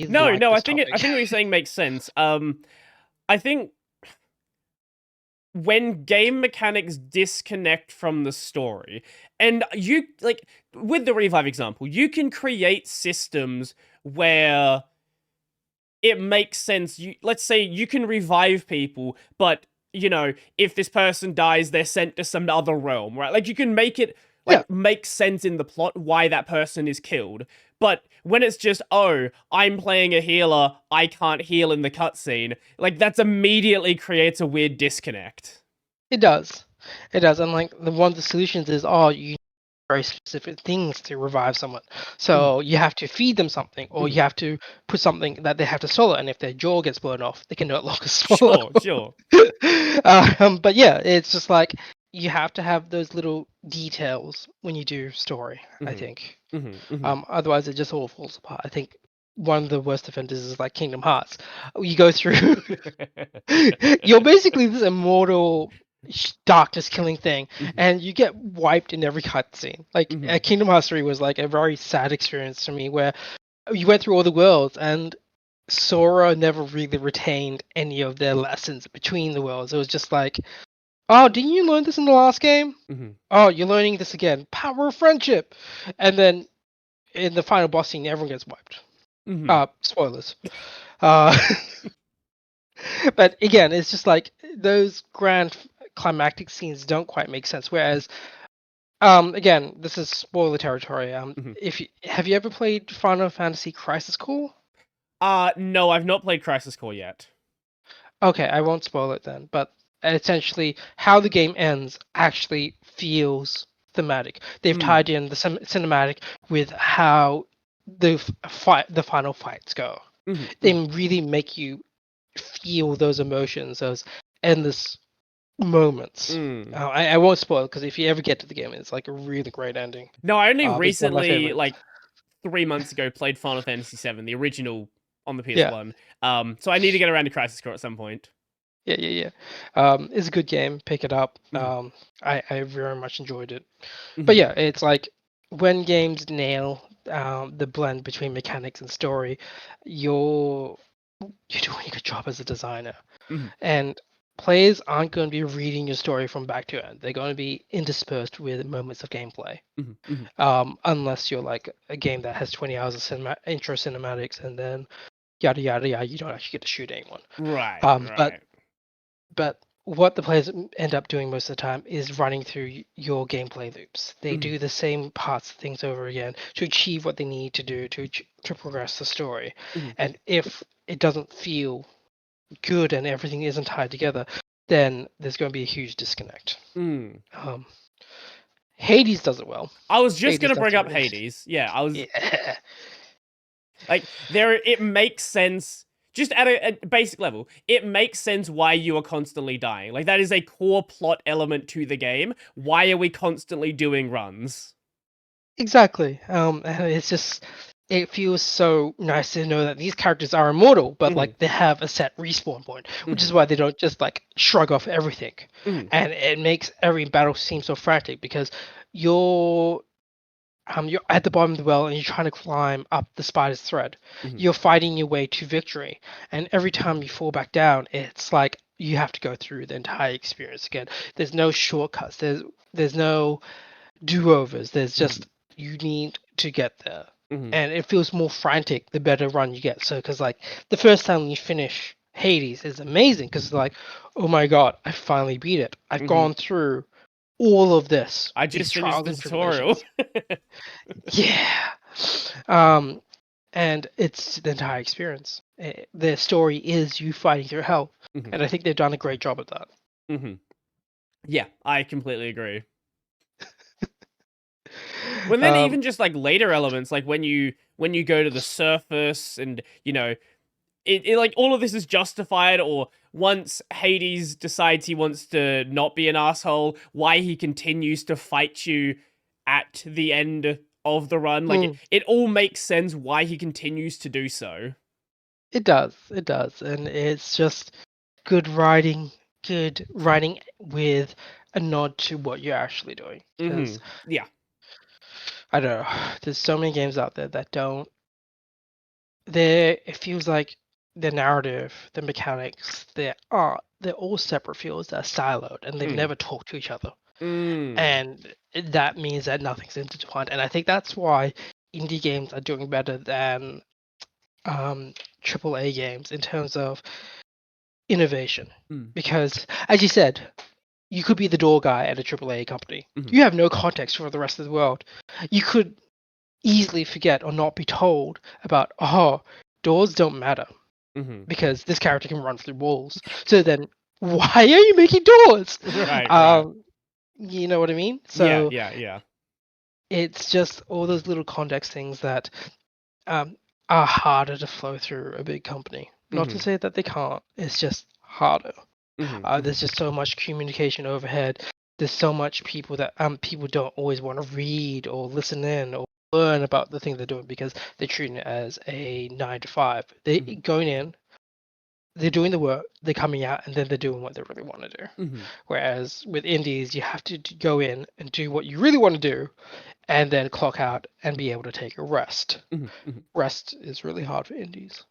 really No, like no, I this think topic. I think what you're saying makes sense. I think when game mechanics disconnect from the story, and you like with the revive example, you can create systems where it makes sense. Let's say you can revive people, but if this person dies, they're sent to some other realm, right? Like you can make it Yeah, make sense in the plot why that person is killed. But when it's just, oh, I'm playing a healer, I can't heal in the cutscene, like that's immediately creates a weird disconnect. it does. It does. And like one of the solutions is, oh, you need very specific things to revive someone. So you have to feed them something, or you have to put something that they have to swallow. And if their jaw gets blown off, they can no longer swallow. Sure, sure. But yeah, it's just like you have to have those little details when you do story, I Mm-hmm. think. Mm-hmm. Mm-hmm. Otherwise, it just all falls apart. I think one of the worst offenders is like Kingdom Hearts. You go through, you're basically this immortal darkness killing thing, Mm-hmm. and you get wiped in every cutscene. Like Mm-hmm. Kingdom Hearts 3 was like a very sad experience for me, where you went through all the worlds and Sora never really retained any of their lessons between the worlds. It was just like, oh, didn't you learn this in the last game? Mm-hmm. Oh, you're learning this again. Power of friendship. And then in the final boss scene, everyone gets wiped. Mm-hmm. Spoilers. Uh, but again, it's just like those grand climactic scenes don't quite make sense. Whereas, again, this is spoiler territory. Mm-hmm. If you, have you ever played Final Fantasy Crisis Core? No, I've not played Crisis Core yet. Okay, I won't spoil it then. But essentially, how the game ends actually feels thematic. They've Mm. tied in the cinematic with how the final fights go. Mm-hmm. They Mm-hmm. really make you feel those emotions, those endless moments. Mm. I won't spoil because if you ever get to the game, it's like a really great ending. No, I only It's one of my recently, favorites. like 3 months ago, played Final Fantasy VII, the original on the Yeah, PS1. So I need to get around to Crisis Core at some point. yeah. It's a good game. Pick it up. Mm-hmm. I very much enjoyed it. But Mm-hmm. yeah, it's like when games nail the blend between mechanics and story, you're you're doing a good job as a designer. Mm-hmm. And players aren't going to be reading your story from back to end. They're going to be interspersed with moments of gameplay. Mm-hmm. Mm-hmm. Unless you're like a game that has 20 hours of intro cinematics and then yada yada yada, you don't actually get to shoot anyone. Right, But right. what the players end up doing most of the time is running through your gameplay loops. They Mm-hmm. do the same parts of things over again to achieve what they need to do to progress the story. Mm-hmm. And if it doesn't feel good and everything isn't tied together, then there's going to be a huge disconnect. Mm. Um, Hades does it well. I was just Hades gonna does bring it up really. Hades. Yeah, I was Yeah, like, it makes sense. Just at a basic level, it makes sense why you are constantly dying. Like, that is a core plot element to the game. Why are we constantly doing runs? exactly. And it's just it feels so nice to know that these characters are immortal, but Mm-hmm. like they have a set respawn point, which is Mm-hmm. why they don't just like shrug off everything. Mm-hmm. And it makes every battle seem so frantic because you're you're at the bottom of the well and you're trying to climb up the spider's thread. Mm-hmm. You're fighting your way to victory, and every time you fall back down, it's like you have to go through the entire experience again. There's no shortcuts. There's no do-overs. There's Mm-hmm. just you need to get there, Mm-hmm. and it feels more frantic the better run you get. So, because like the first time you finish Hades is amazing because like, oh my god, I finally beat it. I've Mm-hmm. gone through all of this, I these just finished trials the and tutorial. tribulations. Yeah. Um, and it's the entire experience. The story is you fighting through hell, Mm-hmm. and I think they've done a great job at that. Mm-hmm. Yeah, I completely agree. When then Um, even just like later elements, like when you go to the surface and it like all of this is justified, or once Hades decides he wants to not be an asshole, why he continues to fight you at the end of the run. Like mm, it all makes sense why he continues to do so. it does, and it's just good writing with a nod to what you're actually doing. Mm-hmm. Because Yeah. I don't know, there's so many games out there that don't it feels like the narrative, the mechanics, the art, they're all separate fields that are siloed and they've never talked to each other. And that means that nothing's intertwined. And I think that's why indie games are doing better than AAA games in terms of innovation. Because, as you said, you could be the door guy at a AAA company. You have no context for the rest of the world. You could easily forget or not be told about, doors don't matter because this character can run through walls. So then, why are you making doors? Right. You know what I mean? Yeah, So yeah. it's just all those little context things that are harder to flow through a big company. Not to say that they can't. It's just harder. There's just so much communication overhead. There's so much people that people don't always want to read or listen in or learn about the thing they're doing because they're treating it as a 9 to 5. They going in, they're doing the work, they're coming out, and then they're doing what they really want to do. Whereas with indies, you have to go in and do what you really want to do, and then clock out and be able to take a rest. Rest is really hard for indies.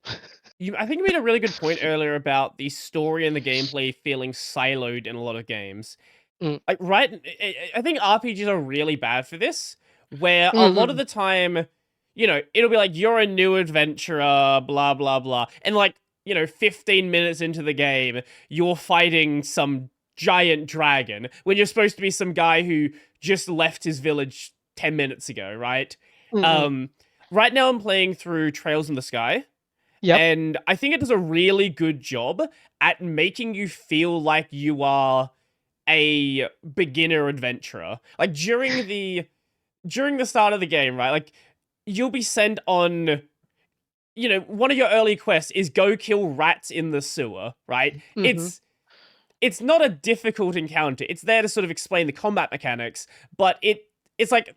I think you made a really good point earlier about the story and the gameplay feeling siloed in a lot of games. Like, right? I think RPGs are really bad for this, where a lot of the time, it'll be like, you're a new adventurer, blah, blah, blah. And, 15 minutes into the game, you're fighting some giant dragon when you're supposed to be some guy who just left his village 10 minutes ago, right? Right now, I'm playing through Trails in the Sky. Yep. And I think it does a really good job at making you feel like you are a beginner adventurer. Like during the start of the game, right? Like you'll be sent on one of your early quests is go kill rats in the sewer, right? It's not a difficult encounter. It's there to sort of explain the combat mechanics, but it's like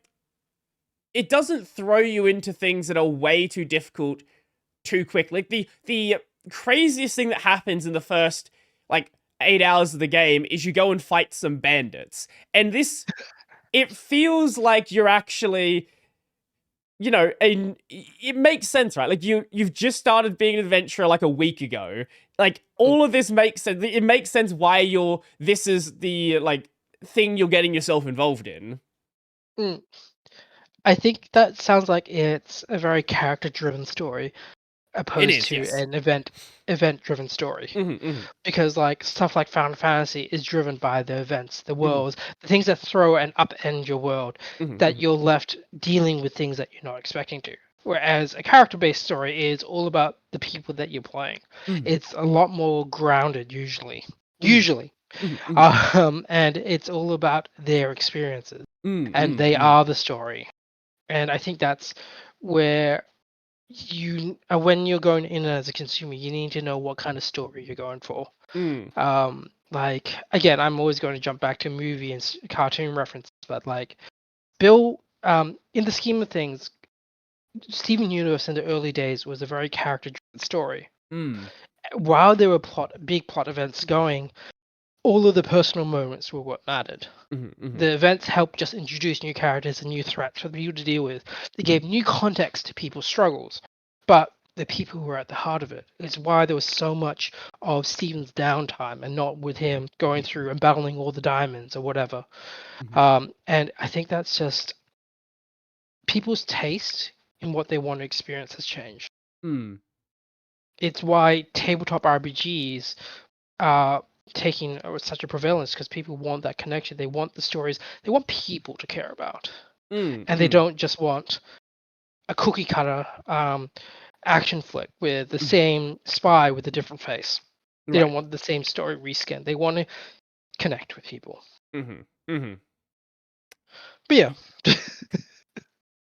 it doesn't throw you into things that are way too difficult too quick. Like the craziest thing that happens in the first 8 hours of the game is you go and fight some bandits. And it feels like you're actually, it makes sense, right? Like you've just started being an adventurer like a week ago. Like all of this makes sense. It makes sense why this is the thing you're getting yourself involved in. I think that sounds like it's a very character-driven story opposed to yes. an event-driven story. Because stuff like Final Fantasy is driven by the events, the worlds, the things that throw and upend your world, that you're left dealing with things that you're not expecting to. Whereas a character-based story is all about the people that you're playing. It's a lot more grounded usually. And it's all about their experiences, and they are the story. And I think that's where when you're going in as a consumer, you need to know what kind of story you're going for. Again, I'm always going to jump back to movie and cartoon references, but Bill, in the scheme of things, Steven Universe in the early days was a very character-driven story. While there were big plot events going, all of the personal moments were what mattered. The events helped just introduce new characters and new threats for people to deal with. They gave new context to people's struggles, but the people who were at the heart of it is why there was so much of Steven's downtime and not with him going through and battling all the diamonds or whatever. And I think that's just people's taste in what they want to experience has changed. It's why tabletop RPGs are taking such a prevalence, because people want that connection. They want the stories. They want people to care about, and they don't just want a cookie cutter action flick with the same spy with a different face. They don't want the same story reskinned. They want to connect with people. But yeah.